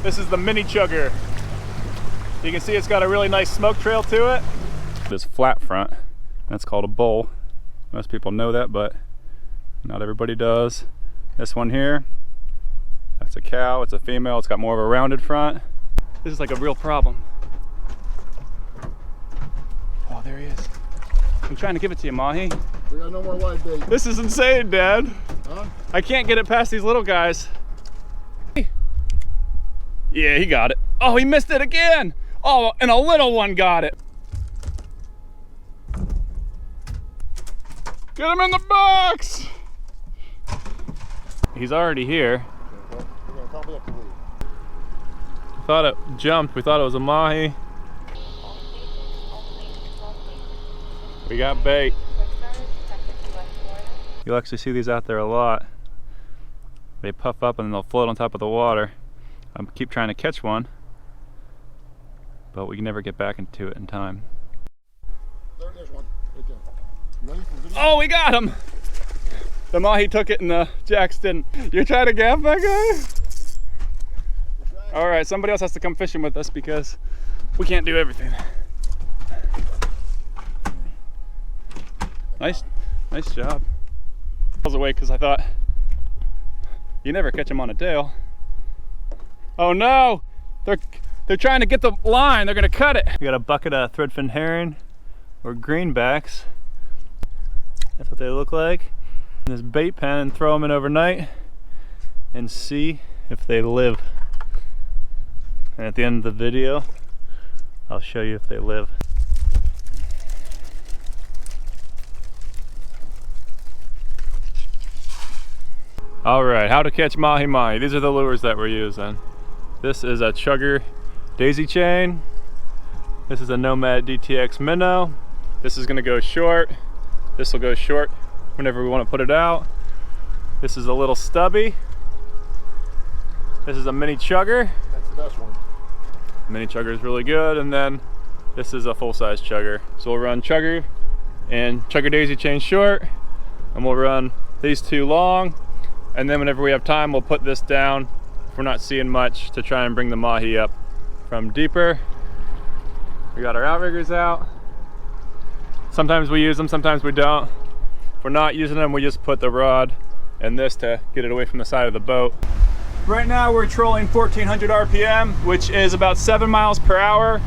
This is the mini chugger. You can see it's got a really nice smoke trail to it. This flat front, that's called a bull. Most people know that, but not everybody does. This one here, that's a cow, it's a female, it's got more of a rounded front. This is like a real problem. Oh, there he is. I'm trying to give it to you, Mahi. We got no more live bait. This is insane, Dad. Huh? I can't get it past these little guys. Yeah, he got it. Oh, he missed it again. Oh, and a little one got it. Get him in the box. He's already here. Okay, we're gonna top it up to leave. Thought it jumped. We thought it was a mahi. We got bait. You'll actually see these out there a lot. They puff up and then they'll float on top of the water. I keep trying to catch one, but we can never get back into it in time. There's one right there. You ready for video? Oh, we got him! The mahi took it and the jacks didn't. You're trying to gap that guy? All right, somebody else has to come fishing with us because we can't do everything. Nice job. I was away because I thought you never catch them on a tail. Oh no! They're trying to get the line. They're gonna cut it. We got a bucket of threadfin herring or greenbacks. That's what they look like. In this bait pen and throw them in overnight and see if they live. And at the end of the video, I'll show you if they live. All right, how to catch mahi mahi. These are the lures that we're using. This is a Chugger daisy chain. This is a Nomad DTX minnow. This is gonna go short. This will go short whenever we want to put it out. This is a little stubby. This is a mini chugger. That's the best one. Mini chugger is really good. And then this is a full-size chugger. So we'll run chugger and Chugger daisy chain short, and we'll run these two long. And then whenever we have time, we'll put this down if we're not seeing much to try and bring the mahi up from deeper. We got our outriggers out. Sometimes we use them, sometimes we don't. If we're not using them, we just put the rod and this to get it away from the side of the boat. Right now we're trolling 1400 RPM, which is about 7 miles per hour.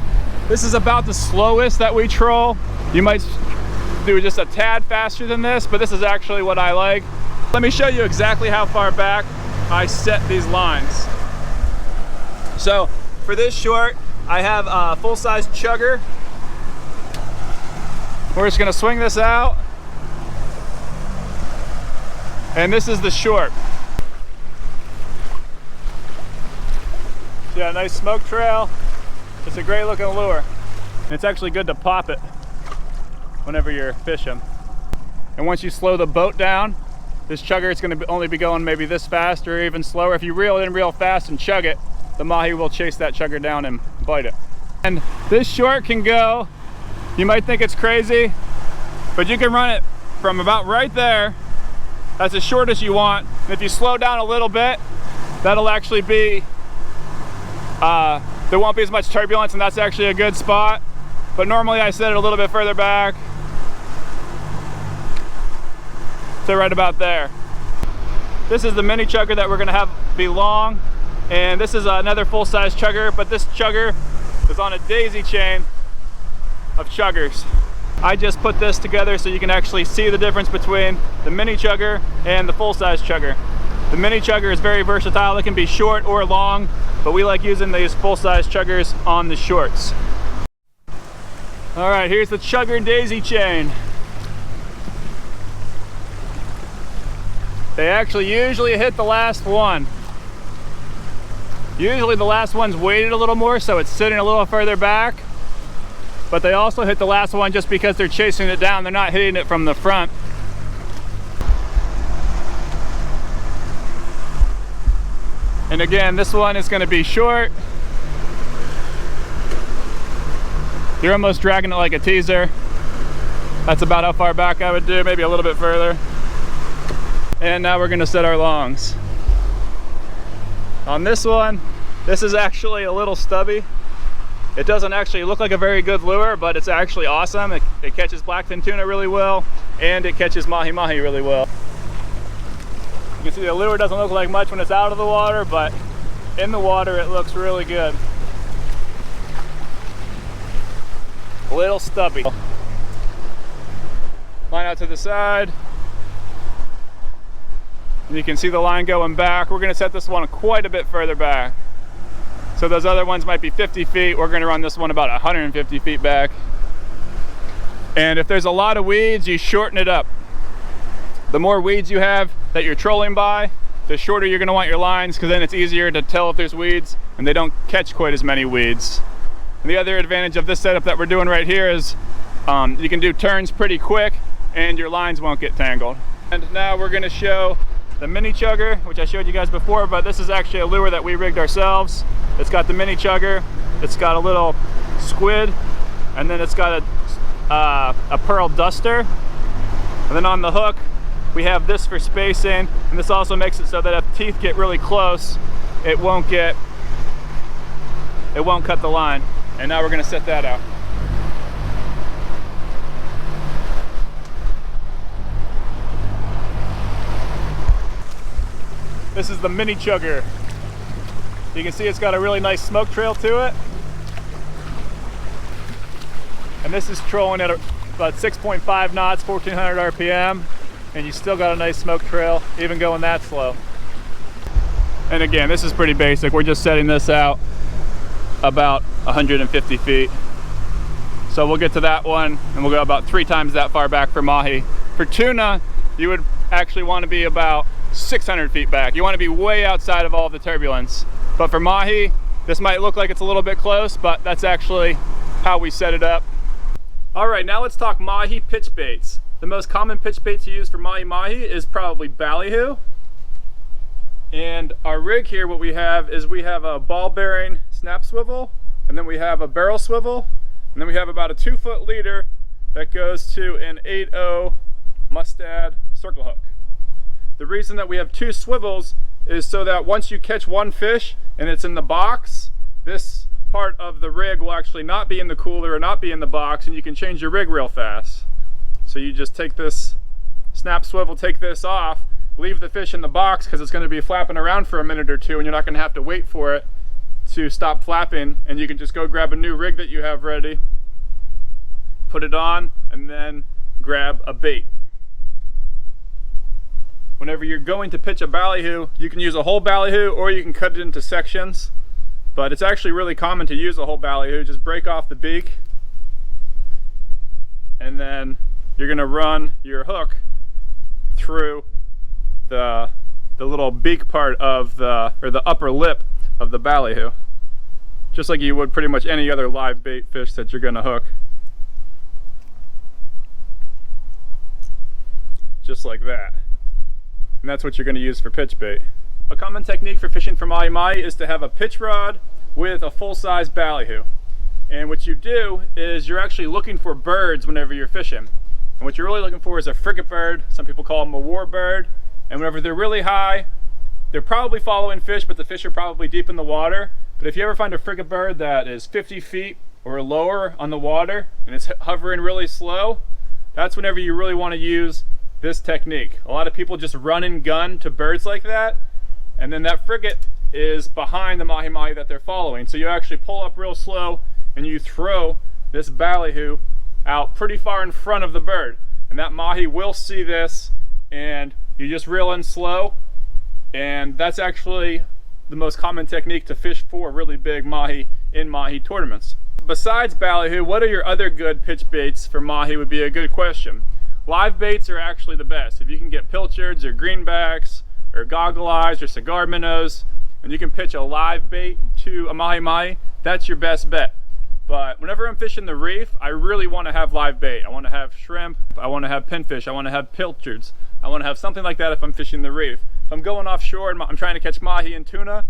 This is about the slowest that we troll. You might do just a tad faster than this, but this is actually what I like. Let me show you exactly how far back I set these lines. So for this short, I have a full-size chugger. We're just gonna swing this out. And this is the short. Yeah, nice smoke trail. It's a great looking lure. And it's actually good to pop it whenever you're fishing. And once you slow the boat down, this chugger is going to only be going maybe this fast or even slower. If you reel it in real fast and chug it, the mahi will chase that chugger down and bite it. And this short can go, you might think it's crazy, but you can run it from about right there. That's as short as you want. And if you slow down a little bit, that'll actually be, there won't be as much turbulence, and that's actually a good spot. But normally I set it a little bit further back. So right about there. This is the mini chugger that we're gonna have be long, and this is another full-size chugger, but this chugger is on a daisy chain of chuggers. I just put this together so you can actually see the difference between the mini chugger and the full-size chugger. The mini chugger is very versatile. It can be short or long, but we like using these full-size chuggers on the shorts. All right, here's the Chugger daisy chain. They actually usually hit the last one. Usually the last one's weighted a little more, so it's sitting a little further back. But they also hit the last one just because they're chasing it down. They're not hitting it from the front. And again, this one is going to be short. You're almost dragging it like a teaser. That's about how far back I would do, maybe a little bit further. And now we're gonna set our longs. On this one, This is actually a little stubby. It doesn't actually look like a very good lure, but it's actually awesome. It catches blackfin tuna really well, and it catches mahi mahi really well. You can see the lure doesn't look like much when it's out of the water, but in the water it looks really good. A little stubby. Line out to the side. And you can see the line going back. We're gonna set this one quite a bit further back. So those other ones might be 50 feet. We're gonna run this one about 150 feet back. And if there's a lot of weeds, you shorten it up. The more weeds you have that you're trolling by, the shorter you're gonna want your lines, because then it's easier to tell if there's weeds and they don't catch quite as many weeds. And the other advantage of this setup that we're doing right here is you can do turns pretty quick and your lines won't get tangled. And now we're gonna show the mini chugger, which I showed you guys before, but this is actually a lure that we rigged ourselves. It's got the mini chugger, it's got a little squid, and then it's got a pearl duster. And then on the hook, we have this for spacing, and this also makes it so that if teeth get really close, it won't cut the line. And now we're gonna set that out. This is the mini chugger. You can see it's got a really nice smoke trail to it. And this is trolling at about 6.5 knots, 1400 RPM. And you still got a nice smoke trail, even going that slow. And again, this is pretty basic. We're just setting this out about 150 feet. So we'll get to that one and we'll go about 3 times that far back for mahi. For tuna, you would actually want to be about 600 feet back. You want to be way outside of all of the turbulence. But for mahi, this might look like it's a little bit close, but that's actually how we set it up. All right, now let's talk mahi pitch baits. The most common pitch bait to use for mahi mahi is probably ballyhoo. And our rig here, what we have is we have a ball bearing snap swivel, and then we have a barrel swivel, and then we have about a 2-foot leader that goes to an 8/0 mustad circle hook. The reason that we have 2 swivels is so that once you catch one fish and it's in the box, this part of the rig will actually not be in the cooler or not be in the box, and you can change your rig real fast. So you just take this snap swivel, take this off, leave the fish in the box because it's going to be flapping around for a minute or two and you're not going to have to wait for it to stop flapping, and you can just go grab a new rig that you have ready, put it on, and then grab a bait. Whenever you're going to pitch a ballyhoo, you can use a whole ballyhoo or you can cut it into sections, but it's actually really common to use a whole ballyhoo. Just break off the beak and then you're going to run your hook through the little beak part of the upper lip of the ballyhoo, just like you would pretty much any other live bait fish that you're going to hook. Just like that. And that's what you're going to use for pitch bait. A common technique for fishing for mahi mahi is to have a pitch rod with a full-size ballyhoo. And what you do is you're actually looking for birds whenever you're fishing. And what you're really looking for is a frigate bird. Some people call them a warbird. And whenever they're really high, they're probably following fish, but the fish are probably deep in the water. But if you ever find a frigate bird that is 50 feet or lower on the water and it's hovering really slow, that's whenever you really want to use this technique. A lot of people just run and gun to birds like that, and then that frigate is behind the mahi mahi that they're following. So you actually pull up real slow and you throw this ballyhoo out pretty far in front of the bird, and that mahi will see this, and you just reel in slow, and that's actually the most common technique to fish for really big mahi in mahi tournaments. Besides ballyhoo, what are your other good pitch baits for mahi would be a good question. Live baits are actually the best. If you can get pilchards or greenbacks or goggle eyes or cigar minnows, and you can pitch a live bait to a mahi mahi, that's your best bet. But whenever I'm fishing the reef, I really want to have live bait. I want to have shrimp, I want to have pinfish, I want to have pilchards, I want to have something like that if I'm fishing the reef. If I'm going offshore and I'm trying to catch mahi and tuna,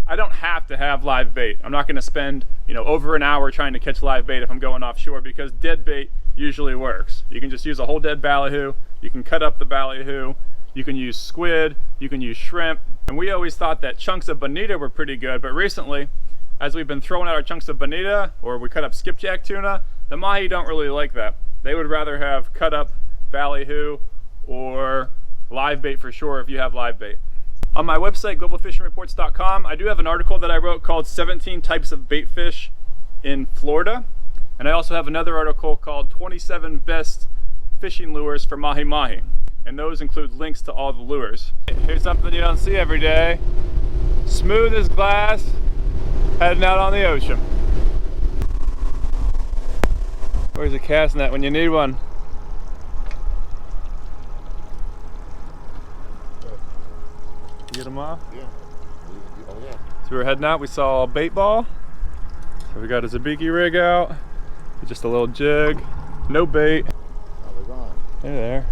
I don't have to have live bait. I'm not going to spend, over an hour trying to catch live bait if I'm going offshore, because dead bait usually works. You can just use a whole dead ballyhoo, you can cut up the ballyhoo, You can use squid, you can use shrimp. And we always thought that chunks of bonita were pretty good, but recently, as we've been throwing out our chunks of bonita, or we cut up skipjack tuna, the mahi don't really like that. They would rather have cut up ballyhoo or live bait for sure if you have live bait. On my website, globalfishingreports.com, I do have an article that I wrote called 17 Types of Bait Fish in Florida. And I also have another article called 27 Best Fishing Lures for Mahi Mahi. And those include links to all the lures. Here's something you don't see every day. Smooth as glass, heading out on the ocean. Where's a cast net when you need one? You get them off? Yeah. Oh yeah. So we're heading out, we saw a bait ball. So we got a Zabiki rig out. Just a little jig, no bait. Oh, they're gone. They're there.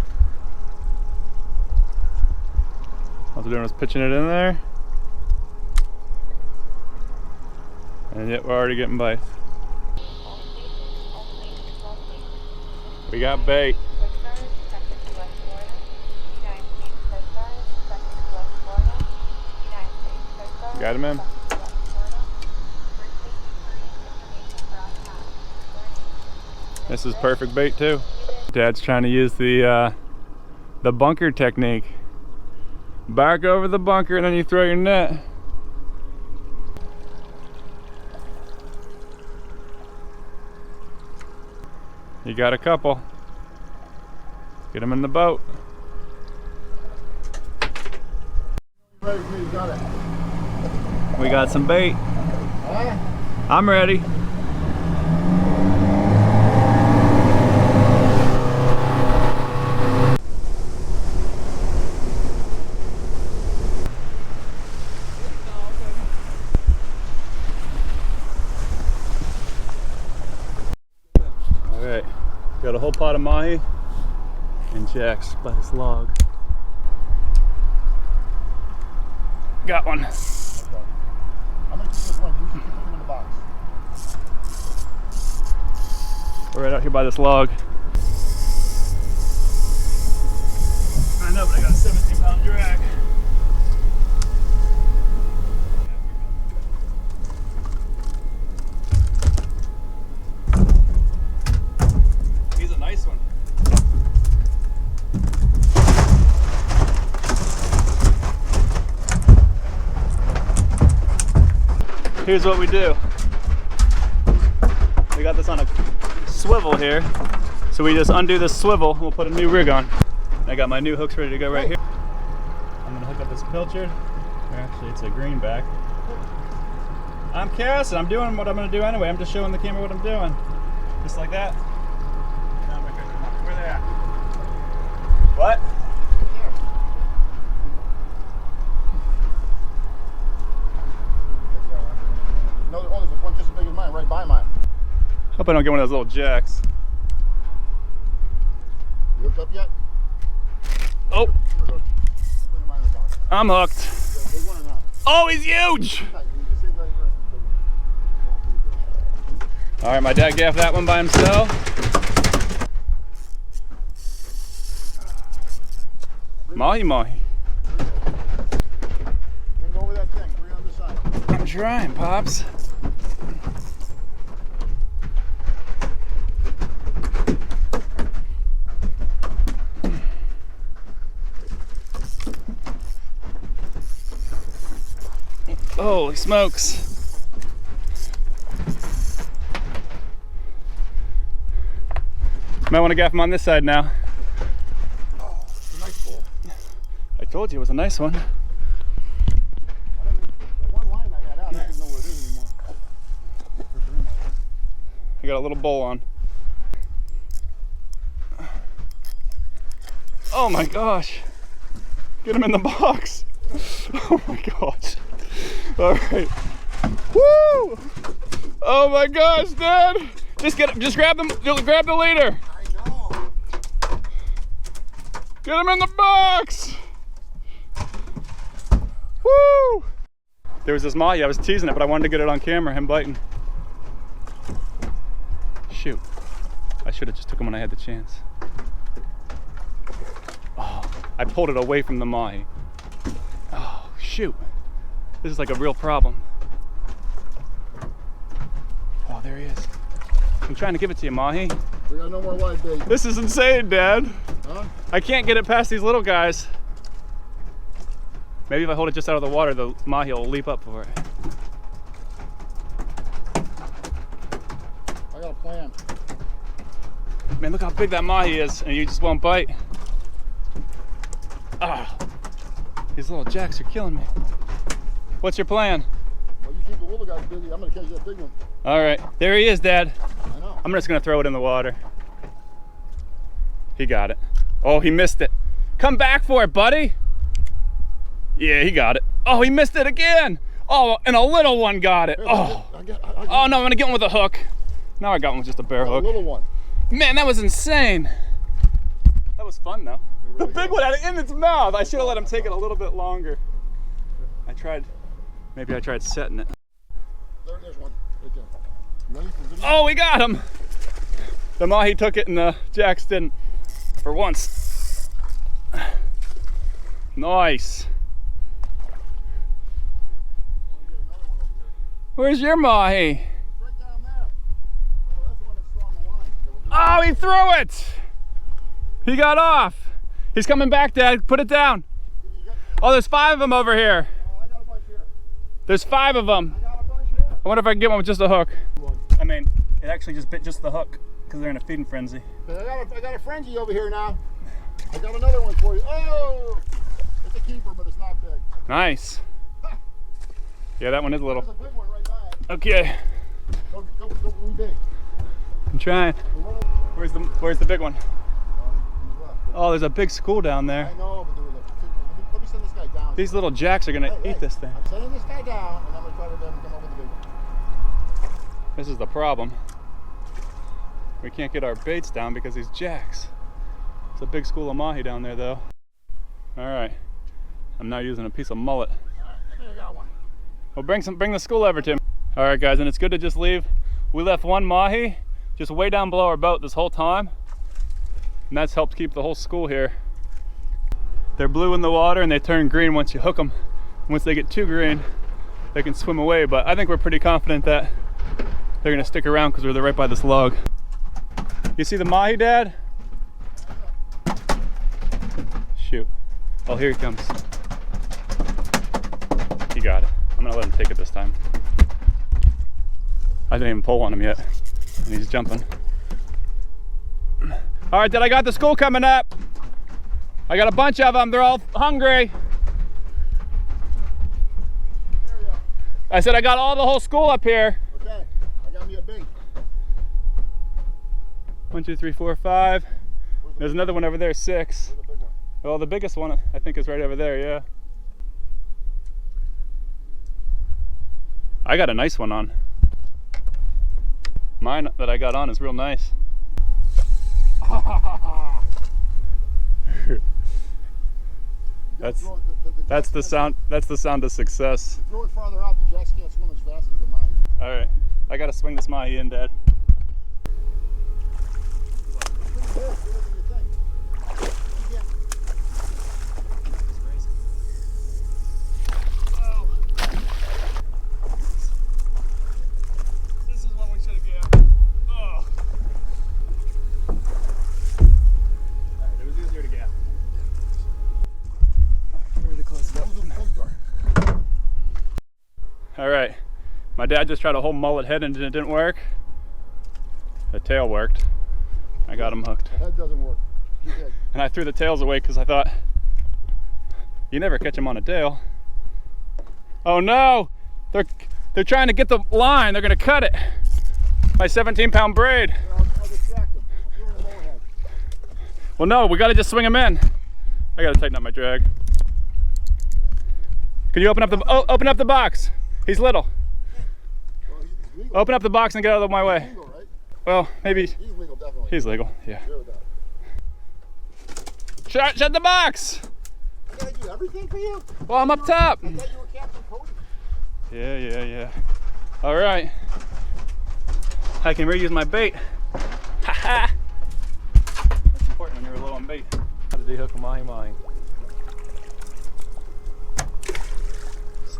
All they're doing is pitching it in there. And yet we're already getting bites. We got bait. Got him in. This is perfect bait too. Dad's trying to use the bunker technique. Back over the bunker and then you throw your net. You got a couple. Get them in the boat. Ready for me, you got it. We got some bait. Huh? I'm ready. All right, got a whole pot of mahi and jacks by this log. Got one. I'm gonna keep this one. You should keep them in the box. We're right out here by this log. I know, but I got a 17-pound drag. He's a nice one. Here's what we do. We got this on a swivel here. So we just undo this swivel and we'll put a new rig on. I got my new hooks ready to go right here. I'm gonna hook up this pilchard. Or actually it's a greenback. I'm casting, I'm doing what I'm gonna do anyway. I'm just showing the camera what I'm doing. Just like that. Where they at? What? No, oh, there's one just as big as mine, right by mine. Hope I don't get one of those little jacks. You hooked up yet? Oh, You're hooked. Bring mine in the box. I'm hooked. The big one or not? Oh, he's huge! All right, my dad gaffed that one by himself. Mahi Mahi. Bring over that thing, bring it on this side. I'm trying, Pops. Holy smokes. Might want to gaff him on this side now. Oh, it's a nice pull. I told you it was a nice one. The one line I had out, I don't even know where it is anymore. I got a little bowl on. Oh my gosh. Get him in the box. Oh my gosh. All right. Woo! Oh my gosh, Dad! Just grab them. Grab the leader. I know. Get him in the box. Woo! There was this mahi. I was teasing it, but I wanted to get it on camera. Him biting. Shoot! I should have just took him when I had the chance. Oh, I pulled it away from the mahi. Oh, shoot. This is like a real problem. Oh, there he is. I'm trying to give it to you, mahi. We got no more live bait. This is insane, Dad. Huh? I can't get it past these little guys. Maybe if I hold it just out of the water, the mahi will leap up for it. I got a plan. Man, look how big that mahi is, and you just won't bite. Ah, these little jacks are killing me. What's your plan? Well, you keep the little guys busy. I'm gonna catch that big one. All right, there he is, Dad. I know. I'm just gonna throw it in the water. He got it. Oh, he missed it. Come back for it, buddy. Yeah, he got it. Oh, he missed it again. Oh, and a little one got it. Here, Oh, I no, I'm gonna get one with a hook. Now I got one with just a bare got a hook. little one. Man, that was insane. That was fun though. The big one had it in its mouth. I should have let him take it a little bit longer. Maybe I tried setting it. There's one. Right there. Ready for video? Oh, we got him. The mahi took it and the jacks didn't. For once. Nice. Where's your mahi? Right down there. Oh, that's the one that's still on the line. Oh, he threw it. He got off. He's coming back, Dad. Put it down. Oh, there's 5 of them over here. Oh, I got a bunch here. There's 5 of them. I got a bunch here. I wonder if I can get one with just a hook. I mean, it actually just bit just the hook because they're in a feeding frenzy. I got a frenzy over here now. I got another one for you. Oh! It's a keeper, but it's not big. Nice. Yeah, that one is little. There's a big one right by it. Okay. Go really big. I'm trying. Where's the big one? Oh, there's a big school down there. I know, but let me send this guy down. These little jacks are gonna eat this thing. I'm sending this guy down, and I'm gonna try to then come up with the big one. This is the problem. We can't get our baits down because these jacks. It's a big school of mahi down there, though. All right. I'm now using a piece of mullet. I think I got one. Well, bring the school over to me. All right, guys, and it's good to just leave. We left one mahi just way down below our boat this whole time, and that's helped keep the whole school here. They're blue in the water and they turn green once you hook them. Once they get too green, they can swim away, but I think we're pretty confident that they're gonna stick around because we're right by this log. You see the mahi, Dad? Shoot. Oh, here he comes. He got it. I'm gonna let him take it this time. I didn't even pull on him yet, and he's jumping. All right, Dad, I got the school coming up. I got a bunch of them. They're all hungry. I said I got the whole school up here. Okay, I got me a bait. 1, 2, 3, 4, 5. There's another one over there, 6. Where's the big one? Well, the biggest one I think is right over there, yeah. I got a nice one on. Mine that I got on is real nice. That's the sound. That's the sound of success. Throw it farther out. The jacks can't swim as fast as the mahi. All right, I gotta swing this mahi in, Dad. This is one we should have given. Oh. All right, it was easier to get. Ready to close it up. All right, my dad just tried a whole mullet head and it didn't work. The tail worked. I got him hooked. The head doesn't work. Too big. And I threw the tails away because I thought, you never catch them on a tail. Oh no, they're trying to get the line. They're gonna cut it. My 17-pound braid. I'll distract them. I'll throw them overhead. Well, no, we gotta just swing them in. I gotta tighten up my drag. Can you open up the box? He's little. Well, he's legal. Open up the box and get out of my way. He's legal, right? Well, maybe. He's legal, definitely. He's legal, yeah. Zero doubt. Shut the box! I gotta do everything for you? Well, I'm up top. I thought you were Captain Cody. Yeah. All right. I can reuse my bait. Ha ha! That's important when you're low on bait. How did he hook a Mahi Mahi?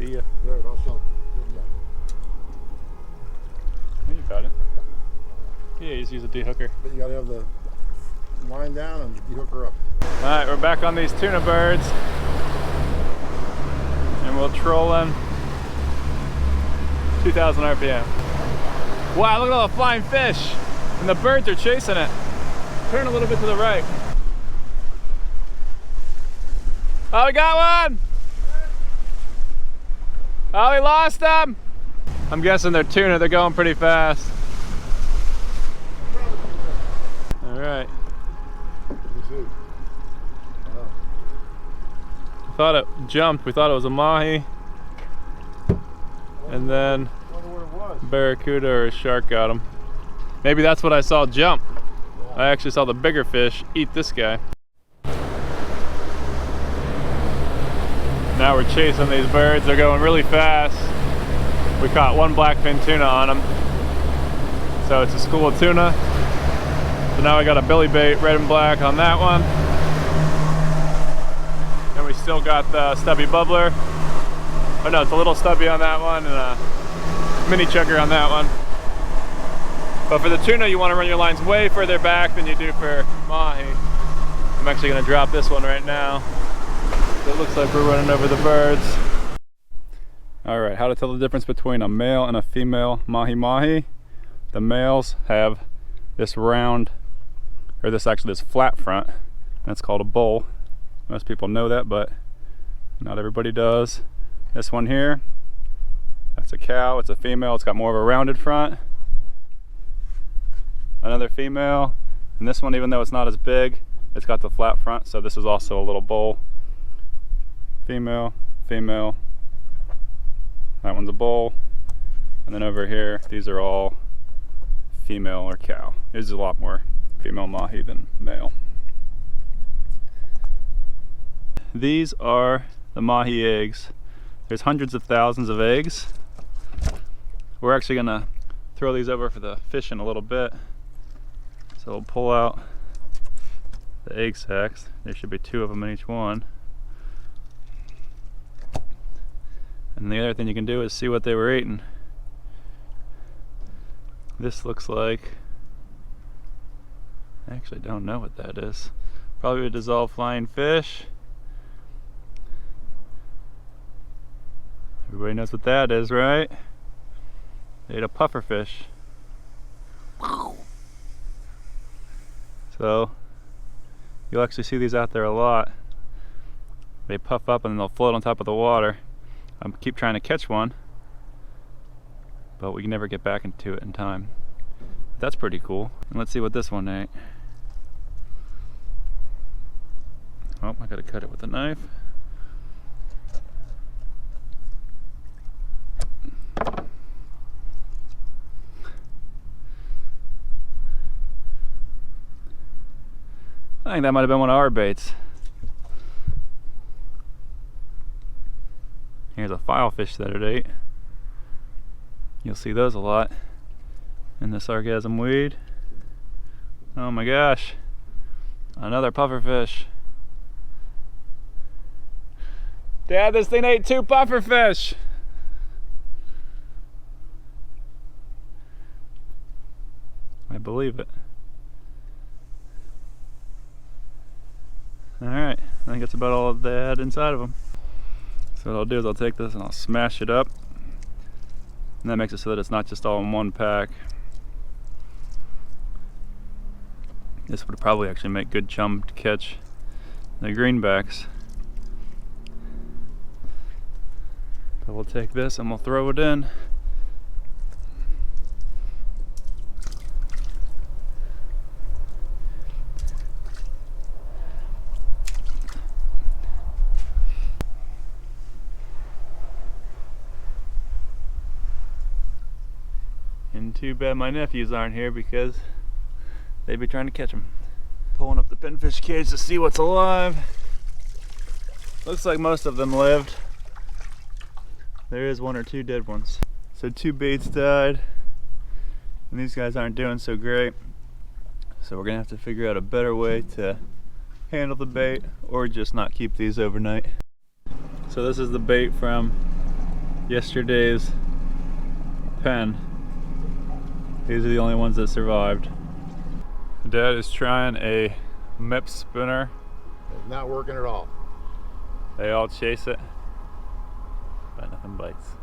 See ya. There, I'll show. You got it. Yeah, you just use a D-hooker. But you gotta have the line down and D-hooker up. Alright, we're back on these tuna birds. And we'll troll in 2,000 RPM. Wow, look at all the flying fish! And the birds are chasing it. Turn a little bit to the right. Oh, we got one! Oh, we lost them! I'm guessing they're tuna, they're going pretty fast. Alright. I thought it jumped, we thought it was a mahi. And then barracuda or a shark got him. Maybe that's what I saw jump. I actually saw the bigger fish eat this guy. Now we're chasing these birds, they're going really fast. We caught one blackfin tuna on them. So it's a school of tuna. So now I got a billy bait, red and black on that one. And we still got the stubby bubbler. Oh no, it's a little stubby on that one and a mini chugger on that one. But for the tuna, you want to run your lines way further back than you do for mahi. I'm actually going to drop this one right now. It looks like we're running over the birds. Alright, how to tell the difference between a male and a female mahi mahi. The males have this round, or this flat front, and it's called a bowl. Most people know that, but not everybody does. This one here, that's a cow, it's a female, it's got more of a rounded front. Another female, and this one, even though it's not as big, it's got the flat front, so this is also a little bowl. Female, female, that one's a bull, and then over here these are all female or cow. There's a lot more female mahi than male. These are the mahi eggs. There's hundreds of thousands of eggs. We're actually gonna throw these over for the fish in a little bit. So we'll pull out the egg sacs. There should be 2 of them in each one. And the other thing you can do is see what they were eating. This looks like, I actually don't know what that is. Probably a dissolved flying fish. Everybody knows what that is, right? They ate a puffer fish. So you'll actually see these out there a lot. They puff up and then they'll float on top of the water. I keep trying to catch one, but we can never get back into it in time. That's pretty cool. And let's see what this one ate. Oh, I gotta cut it with a knife. I think that might have been one of our baits. Here's a filefish that it ate. You'll see those a lot in the sargassum weed. Oh my gosh, another pufferfish. Dad, this thing ate 2 pufferfish. I believe it. Alright, I think that's about all they had inside of them. So what I'll do is I'll take this and I'll smash it up. And that makes it so that it's not just all in one pack. This would probably actually make good chum to catch the greenbacks. So we'll take this and we'll throw it in. And too bad my nephews aren't here because they'd be trying to catch them. Pulling up the pinfish cage to see what's alive. Looks like most of them lived. There is 1 or 2 dead ones. So 2 baits died, and these guys aren't doing so great. So we're gonna have to figure out a better way to handle the bait or just not keep these overnight. So this is the bait from yesterday's pen. These are the only ones that survived. Dad is trying a MIP spinner. It's not working at all. They all chase it, but nothing bites.